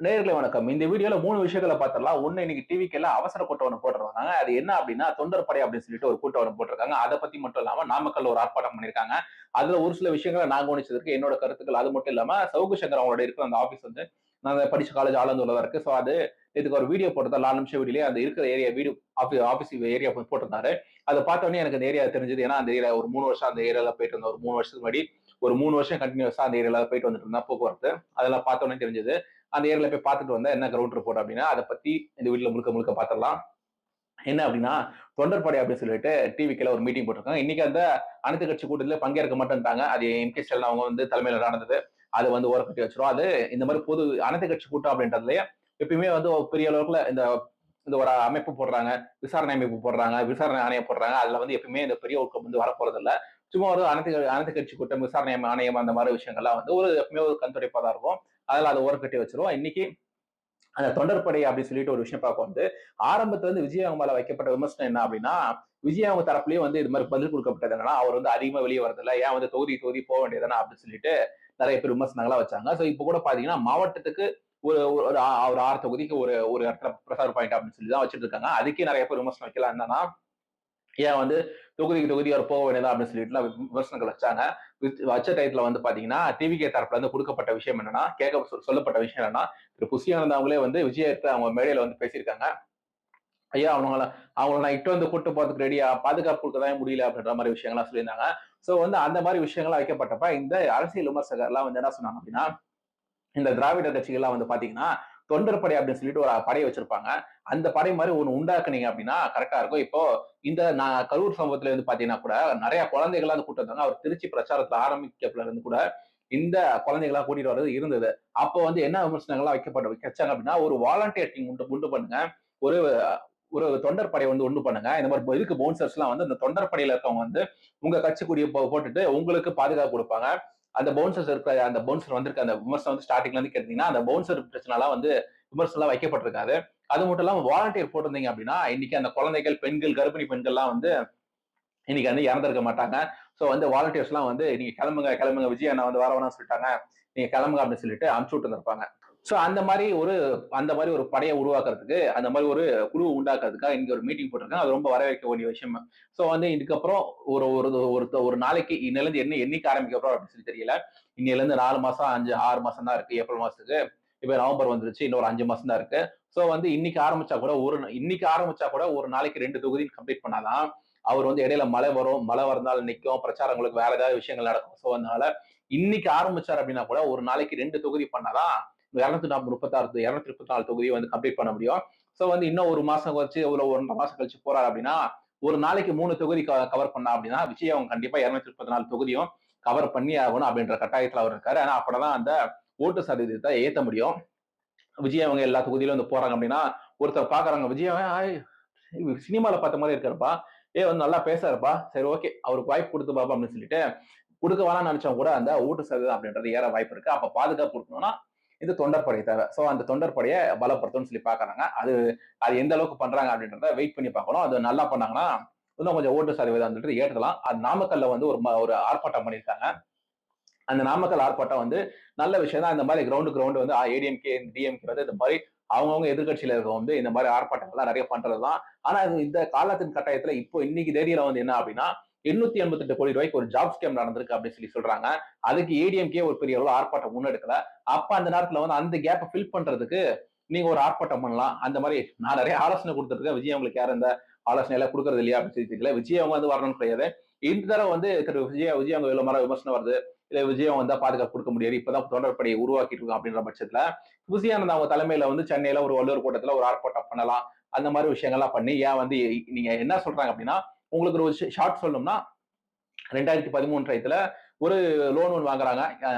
நேயர்களே வணக்கம். இந்த வீடியோல 3 விஷயங்கள பார்த்துடலாம். ஒண்ணு இன்னைக்கு டிவிக்கு எல்லாம் அவசர கூட்டம் ஒண்ணு போட்டுருக்காங்க. அது என்ன அப்டின்னா, தொண்டர் படை அப்டின்னு சொல்லிட்டு ஒரு கூட்டம் ஒண்ணு போட்டுருக்காங்க. அத பத்தி மட்டும் இல்லாம நாமக்கல்ல ஒரு ஆர்ப்பாட்டம் பண்ணியிருக்காங்க. அதுல ஒரு சில விஷயங்கள நான் கவனிச்சதற்கு என்னோட கருத்துக்கள் அது மட்டும் இல்லாம, சவுக்கு சங்கர் அவங்களோட இருக்கிற அந்த ஆபீஸ் வந்து நான் படிச்ச காலேஜ் ஆலந்தூர்ல தான் இருக்கு. அது இதுக்கு ஒரு வீடியோ போட்டது 4 நிமிஷம் வீடியோலயே அந்த இருக்கிற ஏரியா வீடு ஆபீஸ் ஏரியா போட்டிருந்தாரு. அத பார்த்த உடனே எனக்கு அந்த ஏரியா தெரிஞ்சது. ஏன்னா அந்த ஏரியா ஒரு 3 வருஷம் அந்த ஏரியால போயிட்டு இருந்தேன். ஒரு 3 வருஷத்துக்கு முன்னாடி ஒரு 3 வருஷம் கன்டினியூஸா அந்த ஏரியால போயிட்டு வந்துட்டு இருந்தேன் போக்குவரத்து. அதெல்லாம் பார்த்த உடனே தெரிஞ்சது. அந்த ஏரியால போய் பார்த்துட்டு வந்தேன். என்ன கிரவுண்ட் ரிப்போர்ட் அப்படின்னா, அதை பத்தி இந்த வீடியோல முழுக்க முழுக்க பார்த்துடலாம். என்ன அப்படின்னா, தொண்டர்படை அப்படின்னு சொல்லிட்டு டிவிக்குள்ள ஒரு மீட்டிங் போட்டிருக்காங்க. இன்னைக்கு அந்த அனைத்து கட்சி கூட்டத்தில் பங்கேற்க மாட்டேன்ட்டாங்க. அது எம்.கே. ஸ்டாலின் அவங்க வந்து தலைமையில நடந்தது. அது வந்து ஓரக்கட்டி வச்சிரும். அது இந்த மாதிரி பொது அனைத்து கட்சி கூட்டம் அப்படின்றதுலயே எப்பயுமே வந்து பெரிய அளவுக்குல இந்த இந்த ஒரு அமைப்பு போடுறாங்க, விசாரணை அமைப்பு போடுறாங்க, விசாரணை ஆணையம் போடுறாங்க. அதுல வந்து எப்பயுமே இந்த பெரிய ஊக்கம் வந்து வரப்போறது இல்ல. சும்மா ஒரு அனைத்து கட்சி கூட்டம், விசாரணை ஆணையம் அந்த மாதிரி விஷயங்கள்லாம் வந்து எப்பவுமே ஒரு கண்துடைப்பா தான் இருக்கும். அதெல்லாம் அதை ஓரக்கட்டி வச்சிரும். இன்னைக்கு அந்த தொண்டர்படை அப்படின்னு சொல்லிட்டு ஒரு விஷயம் பார்க்க வந்து ஆரம்பத்துல இருந்து விஜய் அவங்க மேல வைக்கப்பட்ட விமர்சனம் என்ன அப்படின்னா, விஜய் அவங்க தரப்புலயே வந்து இது மாதிரி பதில் கொடுக்கப்பட்டது என்னன்னா, அவர் வந்து அதிகமா வெளியே வரதில்ல, ஏன் வந்து தொகுதி தொகுதி போக வேண்டியதானே அப்படின்னு சொல்லிட்டு நிறைய பேர் விமர்சனங்களா வச்சாங்க. சோ இப்ப கூட பாத்தீங்கன்னா மாவட்டத்துக்கு ஒரு ஒரு 6 தொகுதிக்கு ஒரு ஒரு இடத்துல பிரசார் பாயிண்ட் அப்படின்னு சொல்லி தான் வச்சிட்டு இருக்காங்க. அதுக்கே நிறைய பேர் விமர்சனம் வைக்கலாம். என்னன்னா, ஏன் வந்து தொகுதிக்கு தொகுதி அவர் போக வேண்டியதா அப்படின்னு சொல்லிட்டு விமர்சனங்கள் வச்சாங்க. வச்ச டயத்துல வந்து பாத்தீங்கன்னா, டிவிகே தரப்புல இருந்து கொடுக்கப்பட்ட விஷயம் என்னன்னா, சொல்லப்பட்ட விஷயம் என்னன்னா, திரு புசி ஆனந்த் அவங்களே வந்து விஜயத்தை அவங்க மேடையில வந்து பேசியிருக்காங்க. ஐயா அவங்கள நான் இட்டு வந்து கூட்டு போறதுக்கு ரெடியா, பாதுகாப்பு கொடுக்கதான் முடியல அப்படின்ற மாதிரி விஷயங்கள்லாம் சொல்லியிருந்தாங்க. சோ வந்து அந்த மாதிரி விஷயங்கள்லாம் வைக்கப்பட்டப்ப இந்த அரசியல் விமர்சகர் எல்லாம் வந்து என்ன சொன்னாங்க அப்படின்னா, இந்த திராவிட கட்சிகள்லாம் வந்து பாத்தீங்கன்னா, தொண்டர் படை அப்படின்னு சொல்லிட்டு ஒரு படையை வச்சிருப்பாங்க. அந்த படை மாதிரி ஒண்ணு உண்டாக்குனீங்க அப்படின்னா கரெக்டா இருக்கும். இப்போ இந்த நான் கரூர் சம்பவத்துல இருந்து பாத்தீங்கன்னா கூட நிறைய குழந்தைகள்லாம் வந்து கூட்டு வந்தாங்க. அவர் திருச்சி பிரச்சாரத்துல ஆரம்பிக்கப்பல இருந்து கூட இந்த குழந்தைகளா கூட்டிட்டு வர்றது இருந்தது. அப்போ வந்து என்ன விமர்சனங்கள்லாம் வச்சாங்க அப்படின்னா, ஒரு வாலண்டியர் டீம் உண்டு பண்ணுங்க. ஒரு ஒரு தொண்டர் படை வந்து ஒண்ணு பண்ணுங்க. இந்த மாதிரி இதுக்கு பவுன்சர்ஸ் எல்லாம் வந்து இந்த தொண்டர் படையில இருக்கவங்க வந்து உங்க கட்சி கொடியை போட்டுட்டு உங்களுக்கு பாதுகாப்பு கொடுப்பாங்க. அந்த பவுன்சர்ஸ் இருக்க அந்த பவுன்சர் வந்திருக்க அந்த விமர்சனம் வந்து ஸ்டார்டிங்ல இருந்து கேட்டீங்கன்னா, அந்த பவுன்சர் பிரச்சனைலாம் வந்து விமர்சனம் வைக்கப்பட்டிருக்காது. அது மட்டும் இல்லாம வாலண்டியர் போட்டிருந்தீங்க அப்படின்னா, இன்னைக்கு அந்த குழந்தைகள், பெண்கள், கர்ப்பிணி பெண்கள்லாம் வந்து இன்னைக்கு வந்து இறந்திருக்க மாட்டாங்க. சோ வந்து வாலண்டியர்ஸ் எல்லாம் வந்து நீங்க கிளம்புங்க கிளம்புங்க விஜய் அண்ணா வந்து வரவேணாம்னு சொல்லிட்டாங்க. நீங்க கிளம்புங்க அப்படின்னு சொல்லிட்டு அனுப்பிச்சு விட்டு இருப்பாங்க. சோ அந்த மாதிரி ஒரு படையை உருவாக்குறதுக்கு, அந்த மாதிரி ஒரு குழு உண்டாக்குறதுக்காக இங்க ஒரு மீட்டிங் போட்டிருக்காங்க. அது ரொம்ப வரவேற்க வேண்டிய விஷயம். சோ வந்து இதுக்கப்புறம் ஒரு ஒரு ஒரு ஒரு நாளைக்கு இன்னையில இருந்து என்ன என்னைக்கு ஆரம்பிக்க போறோம் அப்படின்னு சொல்லி தெரியல. இன்னையில இருந்து 4 மாசம் 6 மாசம் தான் இருக்கு. ஏப்ரல் மாசத்துக்கு. இப்ப நவம்பர் வந்துருச்சு. இன்னொரு 5 மாசம் தான் இருக்கு. சோ வந்து இன்னைக்கு ஆரம்பிச்சா கூட ஒரு நாளைக்கு 2 தொகுதி கம்ப்ளீட் பண்ணாதான் அவர் வந்து இடையில மழை வரும், மழை வரனால நிக்கும், பிரச்சாரங்களுக்கு வேற ஏதாவது விஷயங்கள் நடக்கும். சோ அதனால இன்னைக்கு ஆரம்பிச்சார் அப்படின்னா கூட ஒரு நாளைக்கு 2 தொகுதி பண்ணாதான் 234 தொகுதியை வந்து கம்ப்ளீட் பண்ண முடியும். சோ வந்து இன்னும் ஒரு மாசம் கழிச்சு ஒரு 1.5 மாசம் கழிச்சு போறாரு அப்படின்னா ஒரு நாளைக்கு 3 தொகுதி கவர் பண்ணா அப்படின்னா விஜய் அவங்க கண்டிப்பா 234 தொகுதியும் கவர் பண்ணி ஆகணும் அப்படின்ற கட்டாயத்துல அவர் இருக்காரு. ஆனா அப்பதான் அந்த ஓட்டு சதவீதத்தை ஏத்த முடியும். விஜய் அவங்க எல்லா தொகுதியிலும் வந்து போறாங்க அப்படின்னா ஒருத்தர் பாக்குறாங்க விஜய் சினிமால பார்த்த மாதிரி இருக்காருப்பா, வந்து நல்லா பேசாருப்பா, சரி ஓகே அவருக்கு வாய்ப்பு கொடுத்து பாப்பா அப்படின்னு சொல்லிட்டு கொடுக்க வேணாம்னு நினைச்சவங்க கூட அந்த ஓட்டு சதவீதம் அப்படின்றது ஏற வாய்ப்பு இருக்கு. அப்ப பாதுகாப்பு கொடுக்கணும்னா இது தொண்டற்படை தேவை. சோ அந்த தொண்டற்படையை பலப்படுத்தணும்னு சொல்லி பாக்குறாங்க. அது அது எந்த அளவுக்கு பண்றாங்க அப்படின்றத வெயிட் பண்ணி பார்க்கணும். அது நல்லா பண்ணாங்கன்னா இன்னும் கொஞ்சம் ஓட்டு சதவீதம் ஏற்றலாம். அது நாமக்கல்ல வந்து ஒரு ஆர்ப்பாட்டம் பண்ணியிருக்காங்க. அந்த நாமக்கல் ஆர்ப்பாட்டம் வந்து நல்ல விஷயம் தான். இந்த மாதிரி கிரவுண்ட் வந்து ஏடிஎம்கே டிஎம்கே வந்து இந்த மாதிரி அவங்கவுங்க எதிர்கட்சியில இருக்க வந்து இந்த மாதிரி ஆர்ப்பாட்டங்கள்லாம் நிறைய பண்றதுதான். ஆனா இந்த காலத்தின் கட்டாயத்துல இப்போ இன்னைக்கு தேதியில வந்து என்ன அப்படின்னா 888 கோடி ரூபாய்க்கு ஒரு ஜாப் ஸ்கேம் நடந்திருக்கு அப்படின்னு சொல்லி சொல்றாங்க. அதுக்கு ஏடிஎம்கே ஒரு பெரிய அளவு ஆர்ப்பாட்டம் முன்னெடுக்கல. அப்ப அந்த நேரத்துல வந்து அந்த கேப்பை ஃபில் பண்றதுக்கு நீங்க ஒரு ஆர்ப்பாட்டம் பண்ணலாம். அந்த மாதிரி நான் நிறைய ஆலோசனை கொடுத்துருக்கேன். விஜய் அவங்களுக்கு யாரும் இந்த ஆலோசனை எல்லாம் கொடுக்கறது இல்லையா அப்படின்னு சொல்லி தெரியல. விஜய் அவங்க வந்து வரணும்னு கிடையாது. இந்த தடவை வந்து திரு விஜய் அவங்க எவ்வளவு மாதிரி விமர்சனம் வருது, இல்ல விஜயம் வந்தா பாதுகாப்பு கொடுக்க முடியாது, இப்பதான் தொடர்படியை உருவாக்கிட்டு இருக்கோம் அப்படின்ற பட்சத்துல புசியானந்த் அவங்க தலைமையில வந்து சென்னையில ஒரு வள்ளுவர் கூட்டத்துல ஒரு ஆர்ப்பாட்டம் பண்ணலாம். அந்த மாதிரி விஷயங்கள்லாம் பண்ணி ஏன் வந்து நீங்க என்ன சொல்றாங்க அப்படின்னா, உங்களுக்கு ஒரு ஷார்ட் சொல்லணும்னா 2013 ஒரு லோன் ஒன்று வாங்குறாங்க.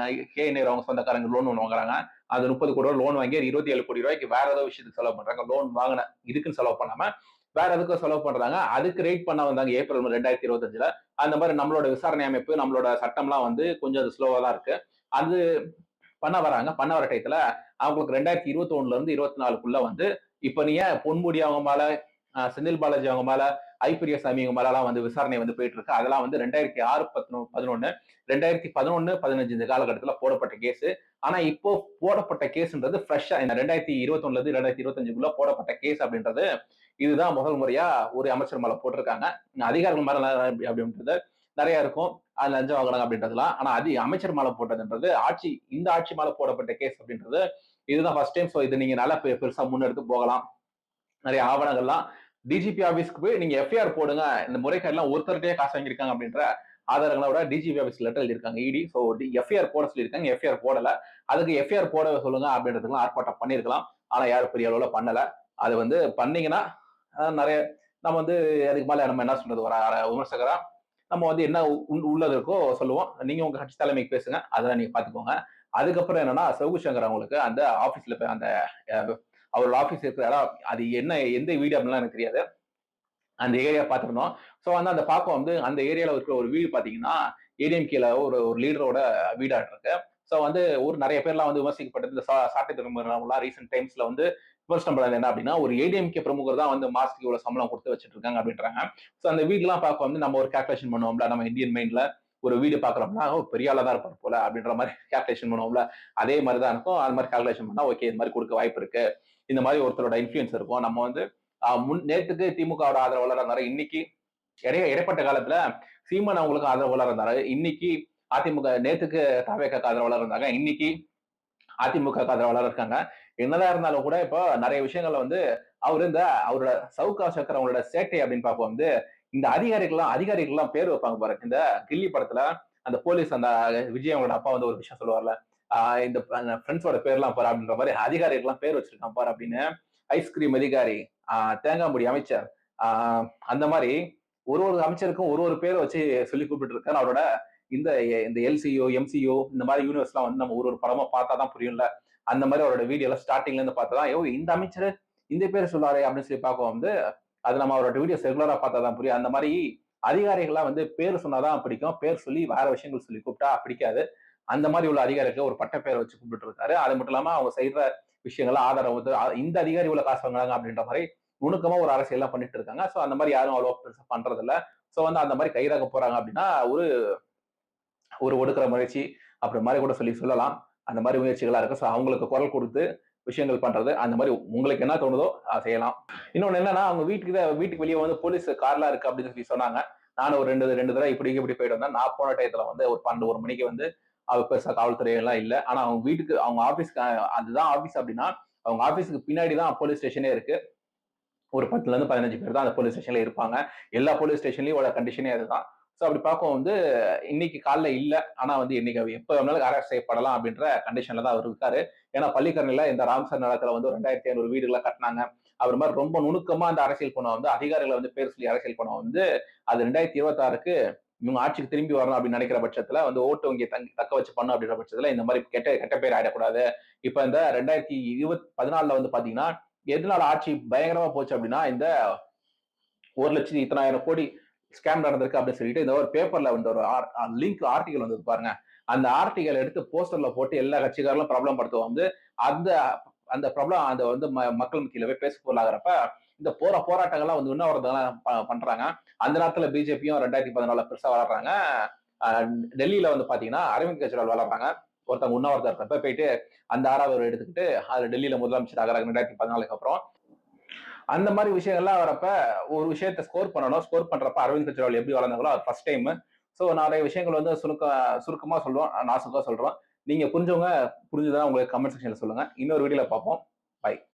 கே நேரு அவங்க சொந்தக்காரங்க லோன் ஒன்று வாங்குறாங்க. அது 30 கோடி ரூபாய் லோன் வாங்கி 27 கோடி ரூபாய்க்கு வேற ஏதோ விஷயத்துக்கு செலவு பண்றாங்க. லோன் வாங்கின இதுக்குன்னு செலவு பண்ணாம வேற எதுக்கும் செலவு பண்றாங்க. அதுக்கு ரெய்ட் பண்ண வந்தாங்க ஏப்ரல் 2025. அந்த மாதிரி நம்மளோட விசாரணை அமைப்பு, நம்மளோட சட்டம்லாம் வந்து கொஞ்சம் அது ஸ்லோவா தான் இருக்கு. அது பண்ண வராங்க. பண்ண வர டயத்துல அவங்களுக்கு 2021 இருந்து 24க்குள்ள வந்து இப்ப நீ ஏன் பொன்முடி அவங்க மேல, செந்தில் பாலாஜி அவங்க மேல, ஐபிரியசாமி அவங்க மேல எல்லாம் வந்து விசாரணை வந்து போயிட்டு இருக்கு. அதெல்லாம் வந்து 2006 11 2011 15 இந்த காலகட்டத்துல போடப்பட்ட கேஸ். ஆனா இப்போ போடப்பட்ட கேஸ்ன்றது ஃப்ரெஷ்ஷா இந்த 2021 2025க்குள்ள போடப்பட்ட கேஸ் அப்படின்றது இதுதான் முதல் முறையா ஒரு அமைச்சர் மேல போட்டிருக்காங்க. அதிகாரிகள் மேல அப்படின்றது நிறைய இருக்கும். அது லஞ்சம் வாங்குறாங்க அப்படின்றதுலாம். ஆனா அமைச்சர் மேல போட்டதுன்றது இந்த ஆட்சி மேல போடப்பட்ட கேஸ் அப்படின்றது இதுதான் ஃபர்ஸ்ட் டைம். சோ இது நீங்க நல்லா பெருசா முன்னெடுத்து போகலாம். நிறைய ஆவணங்கள்லாம் டிஜிபி ஆபீஸ்க்கு போய் நீங்க எஃப்ஐஆர் போடுங்க. இந்த முறைகேடுலாம் ஒருத்தர்கிட்டயே காசு வாங்கியிருக்காங்க அப்படின்ற ஆதாரங்களோட டிஜிபி ஆபீஸ் லெட்டர் எழுதியிருக்காங்க இடி. ஸோ எஃப்ஐஆர் போட சொல்லியிருக்காங்க. எஃப்ஐஆர் போடல. அதுக்கு எஃப்ஐஆர் போட சொல்லுங்க அப்படின்றதுலாம் ஆர்ப்பாட்டம் பண்ணியிருக்கலாம். ஆனா யாரும் பெரிய அளவுல பண்ணல. அது வந்து பண்ணீங்கன்னா நிறைய நம்ம வந்து அதுக்கு மேல நம்ம என்ன சொல்றது ஒரு விமர்சகரா நம்ம வந்து என்ன உள்ளது இருக்கோ சொல்லுவோம். நீங்க உங்க கட்சி தலைமைக்கு பேசுங்க. அதெல்லாம் நீங்க பாத்துக்கோங்க. அதுக்கப்புறம் என்னன்னா சவுகு சங்கர் அவங்களுக்கு அந்த ஆபீஸ்ல போய் அந்த அவரோட ஆபீஸ் இருக்கிற அது என்ன எந்த வீடு அப்படின்லாம் எனக்கு தெரியாது. அந்த ஏரியா பார்த்துருந்தோம். ஸோ வந்து அந்த பாக்கம் வந்து அந்த ஏரியாவில் இருக்கிற ஒரு வீடு பார்த்தீங்கன்னா ஏடிஎம்கேல ஒரு ஒரு லீடரோட வீடாட்டு இருக்கு. ஸோ வந்து நிறைய பேர்லாம் வந்து விமர்சிக்கப்பட்டது இந்த சாட்டை திரும்பலாம் ரீசெண்ட் டைம்ஸ்ல வந்து விமர்சனம் பண்ணது என்ன அப்படின்னா ஒரு ஏடிஎம்கே பிரமுகர் தான் வந்து மாசத்துக்கு இவ்வளவு சம்பளம் கொடுத்து வச்சுட்டு இருக்காங்க அப்படின்றாங்க. ஸோ அந்த வீடுலாம் பார்க்க வந்து நம்ம ஒரு கால்குலேஷன் பண்ணுவோம்ல நம்ம இந்தியன் மைண்ட்ல ஒரு வீடு பாக்குறோம்னா பெரிய ஆளா தான் இருப்பார் போல அப்படின்ற மாதிரி கால்குலேஷன் பண்ணுவோம்ல அதே மாதிரி தான் இருக்கும். அது மாதிரி கால்குலேஷன் பண்ணா ஓகே இந்த மாதிரி கொடுக்க வாய்ப்பு இருக்கு. இந்த மாதிரி ஒருத்தரோட இன்ஃபுளுன்ஸ் இருக்கும். நம்ம வந்து நேத்துக்கு திமுகவோட ஆதரவாளர் இருந்தாரு. இன்னைக்கு இடைப்பட்ட காலத்துல சீமான் அவங்களுக்கு ஆதரவாளர் இருந்தாரு. இன்னைக்கு அதிமுக நேத்துக்கு தாவேக ஆதரவாளர் இருந்தாங்க. இன்னைக்கு அதிமுக ஆதரவாளர் இருக்காங்க. என்னதான் இருந்தாலும் கூட இப்போ நிறைய விஷயங்கள்ல வந்து அவரோட சவுக்கா சக்கர் அவங்களோட சேட்டை அப்படின்னு பார்ப்போம் வந்து இந்த அதிகாரிகள்லாம் பேர் வைப்பாங்க பாரு. இந்த கில்லி படத்துல அந்த போலீஸ் அந்த விஜய் அவங்களோட அப்பா வந்து ஒரு விஷயம் சொல்லுவார்ல இந்த ஃப்ரெண்ட்ஸோட பேர்லாம் பாரு அப்படின்ற மாதிரி அதிகாரிகள்லாம் பேர் வச்சிருக்கான் பாரு அப்படின்னு ஐஸ்கிரீம் அதிகாரி தேங்காய் முடி அமைச்சர் அந்த மாதிரி ஒரு அமைச்சருக்கும் ஒரு பேரை வச்சு சொல்லி கூப்பிட்டு இருக்காரு. அவரோட இந்த இந்த எல்சிஓ எம்சிஓ இந்த மாதிரி யூனிவர்ஸ் எல்லாம் வந்து நம்ம ஒரு படமா பார்த்தாதான் புரியும்ல. அந்த மாதிரி அவரோட வீடியோ எல்லாம் ஸ்டார்டிங்ல இருந்து பார்த்தாதான் இந்த அமைச்சர் இந்த பேர் சொல்லாரு அப்படின்னு சொல்லி பார்க்க வந்து அது நம்ம அவரோட வீடியோஸ் ரெகுலரா பார்த்தாதான் புரியும். அந்த மாதிரி அதிகாரிகள்லாம் வந்து பேர் சொன்னாதான் பிடிக்கும். பேர் சொல்லி வேற விஷயங்கள் சொல்லி கூப்பிட்டா பிடிக்காது. அந்த மாதிரி உள்ள அதிகாரிக்கு ஒரு பட்ட பேரை வச்சு கூப்பிட்டு இருக்காரு. அது மட்டும் இல்லாம அவங்க செய்யற விஷயங்கள்லாம் ஆதரவு இந்த அதிகாரி உள்ள காசு வாங்குறாங்க அப்படின்ற மாதிரி நுணுக்கமா ஒரு அரசியல் எல்லாம் பண்ணிட்டு இருக்காங்க. சோ அந்த மாதிரி யாரும் அவ்வளவு பெருசா பண்றது இல்ல. சோ வந்து அந்த மாதிரி கைதாக்க போறாங்க அப்படின்னா ஒரு ஒடுக்குற முயற்சி அப்படி மாதிரி கூட சொல்லலாம். அந்த மாதிரி முயற்சிகளா இருக்கு. சோ அவங்களுக்கு குரல் கொடுத்து விஷயங்கள் பண்றது அந்த மாதிரி உங்களுக்கு என்ன தோணுதோ செய்யலாம். இன்னொன்னு என்னன்னா அவங்க வீட்டுக்கு வெளியே வந்து போலீஸ் கார்லாம் இருக்கு அப்படின்னு சொல்லி சொன்னாங்க. நானும் ஒரு ரெண்டு தடவை இப்படி போயிட்டு வந்தேன். நான் போன டயத்துல வந்து ஒரு 12 மணிக்கு வந்து பெருசா காவல்துறை எல்லாம் இல்ல. ஆனா அவங்க ஆபீஸ்க்கு அதுதான் ஆபீஸ் அப்படின்னா அவங்க ஆபீஸ்க்கு பின்னாடிதான் போலீஸ் ஸ்டேஷனே இருக்கு. ஒரு 10ல இருந்து 15 பேர் தான் அந்த போலீஸ் ஸ்டேஷன்ல இருப்பாங்க. எல்லா போலீஸ் ஸ்டேஷன்லயும் உள்ள கண்டிஷனே அதுதான். சோ அப்படி பார்க்கும் வந்து இன்னைக்கு காலைல இல்ல. ஆனா வந்து இன்னைக்கு எப்ப வேணாலும் அரெஸ்ட் செய்யப்படலாம் அப்படின்ற கண்டிஷன்ல தான் அவர் இருக்காரு. ஏன்னா பள்ளிக்கரணையில இந்த ராம்சர் நிலத்துல வந்து 2500 வீடுகளை கட்டினாங்க. அவர் மாதிரி ரொம்ப நுணுக்கமா அந்த அரசியல் பண்ண வந்து அதிகாரிகளை வந்து பேர் சொல்லி அரசியல் பண்ண வந்து அது 2026க்கு இவங்க ஆட்சிக்கு திரும்பி வரணும் அப்படின்னு நினைக்கிற பட்சத்துல வந்து ஓட்டு வங்கியை தக்க வச்சு பண்ணும் அப்படின்ற பட்சத்துல இந்த மாதிரி கெட்ட பேர் ஆயிடக்கூடாது. இப்ப இந்த 2014 வந்து பாத்தீங்கன்னா எதனால ஆட்சி பயங்கரமா போச்சு அப்படின்னா இந்த 1,00,000 இத்தனாயிரம் கோடி ஸ்கேம் நடந்திருக்கு அப்படின்னு சொல்லிட்டு இந்த ஒரு பேப்பர்ல வந்து ஒரு லிங்க் ஆர்டிகல் வந்து பாருங்க. அந்த ஆர்டிகல் எடுத்து போஸ்டர்ல போட்டு எல்லா கட்சிக்காரர்களும் பிரபலம் படுத்துவோம் வந்து அந்த அந்த பிரபலம் அந்த வந்து மக்கள் மத்தியில போய் பேச பொருளாகிறப்ப இந்த போராட்டங்கள்லாம் வந்து உண்ணாவிரதம் பண்றாங்க. அந்த நேரத்துல பிஜேபியும் 2014 பெருசா வளர்றாங்க. டெல்லியில வந்து பாத்தீங்கன்னா அரவிந்த் கெஜ்ரிவால் வளர்றாங்க. ஒருத்தவங்க உண்ணாவிரதம் இருக்கப்ப போயிட்டு அந்த 6வது எடுத்துக்கிட்டு அது டெல்லியில முதலமைச்சர் ஆகிறாங்க 2014க்கு அப்புறம். அந்த மாதிரி விஷயங்கள்லாம் வரப்ப ஒரு விஷயத்த ஸ்கோர் பண்ணணும். ஸ்கோர் பண்றப்ப அரவிந்த் கெஜ்ரிவால் எப்படி வளர்ந்தாங்களோ அது ஃபர்ஸ்ட் டைம். சோ நிறைய விஷயங்கள் வந்து சுருக்கமா சொல்லுவோம். நாசுக்கா சொல்றோம். நீங்க புரிஞ்சவங்க புரிஞ்சுதான் உங்களுக்கு கமெண்ட் செக்ஷன்ல சொல்லுங்க. இன்னொரு வீடியோல பார்ப்போம். பை.